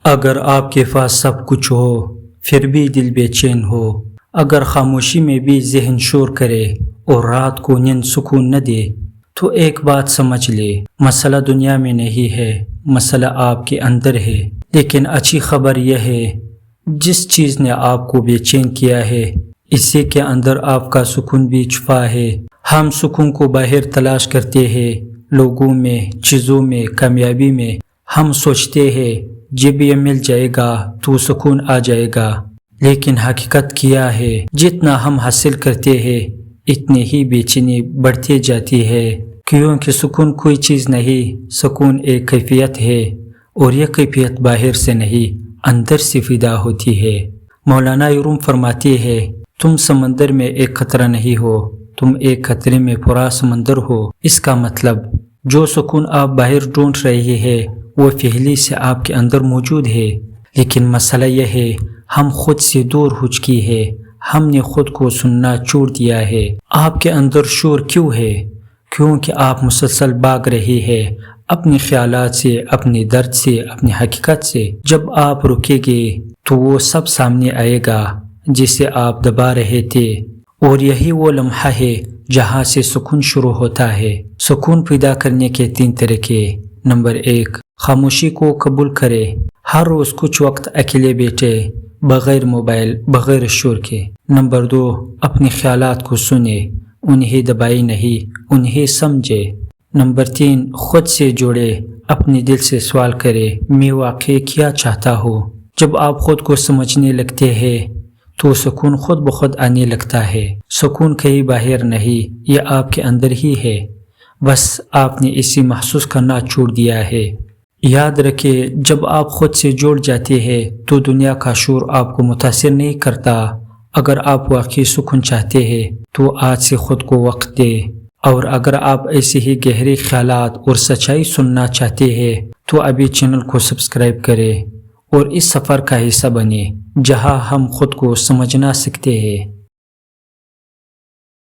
اگر آپ کے پاس سب کچھ ہو پھر بھی دل بے چین ہو، اگر خاموشی میں بھی ذہن شور کرے اور رات کو نیند سکون نہ دے، تو ایک بات سمجھ لے، مسئلہ دنیا میں نہیں ہے، مسئلہ آپ کے اندر ہے۔ لیکن اچھی خبر یہ ہے، جس چیز نے آپ کو بے چین کیا ہے اسی کے اندر آپ کا سکون بھی چھپا ہے۔ ہم سکون کو باہر تلاش کرتے ہیں، لوگوں میں، چیزوں میں، کامیابی میں۔ ہم سوچتے ہیں جب یہ مل جائے گا تو سکون آ جائے گا، لیکن حقیقت کیا ہے؟ جتنا ہم حاصل کرتے ہیں اتنی ہی بے چینی بڑھتی جاتی ہے، کیونکہ سکون کوئی چیز نہیں، سکون ایک کیفیت ہے، اور یہ کیفیت باہر سے نہیں اندر سے پیدا ہوتی ہے۔ مولانا روم فرماتے ہیں، تم سمندر میں ایک قطرہ نہیں ہو، تم ایک قطرے میں پورا سمندر ہو۔ اس کا مطلب جو سکون آپ باہر ڈھونڈ رہے ہیں وہ پہلے سے آپ کے اندر موجود ہے، لیکن مسئلہ یہ ہے ہم خود سے دور ہو چکی ہے، ہم نے خود کو سننا چھوڑ دیا ہے۔ آپ کے اندر شور کیوں ہے؟ کیونکہ آپ مسلسل بھاگ رہے ہیں اپنے خیالات سے، اپنے درد سے، اپنی حقیقت سے۔ جب آپ رکیں گے تو وہ سب سامنے آئے گا جسے آپ دبا رہے تھے، اور یہی وہ لمحہ ہے جہاں سے سکون شروع ہوتا ہے۔ سکون پیدا کرنے کے 3 طریقے۔ نمبر 1، خاموشی کو قبول کرے۔ ہر روز کچھ وقت اکیلے بیٹھے، بغیر موبائل، بغیر شور کے۔ نمبر 2، اپنے خیالات کو سنے، انہیں دبائے نہیں، انہیں سمجھے۔ نمبر 3، خود سے جوڑے، اپنے دل سے سوال کرے، میں واقعی کیا چاہتا ہوں۔ جب آپ خود کو سمجھنے لگتے ہیں تو سکون خود بخود آنے لگتا ہے۔ سکون کہیں باہر نہیں، یہ آپ کے اندر ہی ہے، بس آپ نے اسے محسوس کرنا چھوڑ دیا ہے۔ یاد رکھیں، جب آپ خود سے جوڑ جاتے ہیں تو دنیا کا شور آپ کو متاثر نہیں کرتا۔ اگر آپ واقعی سکون چاہتے ہیں تو آج سے خود کو وقت دیں، اور اگر آپ ایسے ہی گہرے خیالات اور سچائی سننا چاہتے ہیں تو ابھی چینل کو سبسکرائب کریں اور اس سفر کا حصہ بنیں جہاں ہم خود کو سمجھنا سیکھتے ہیں۔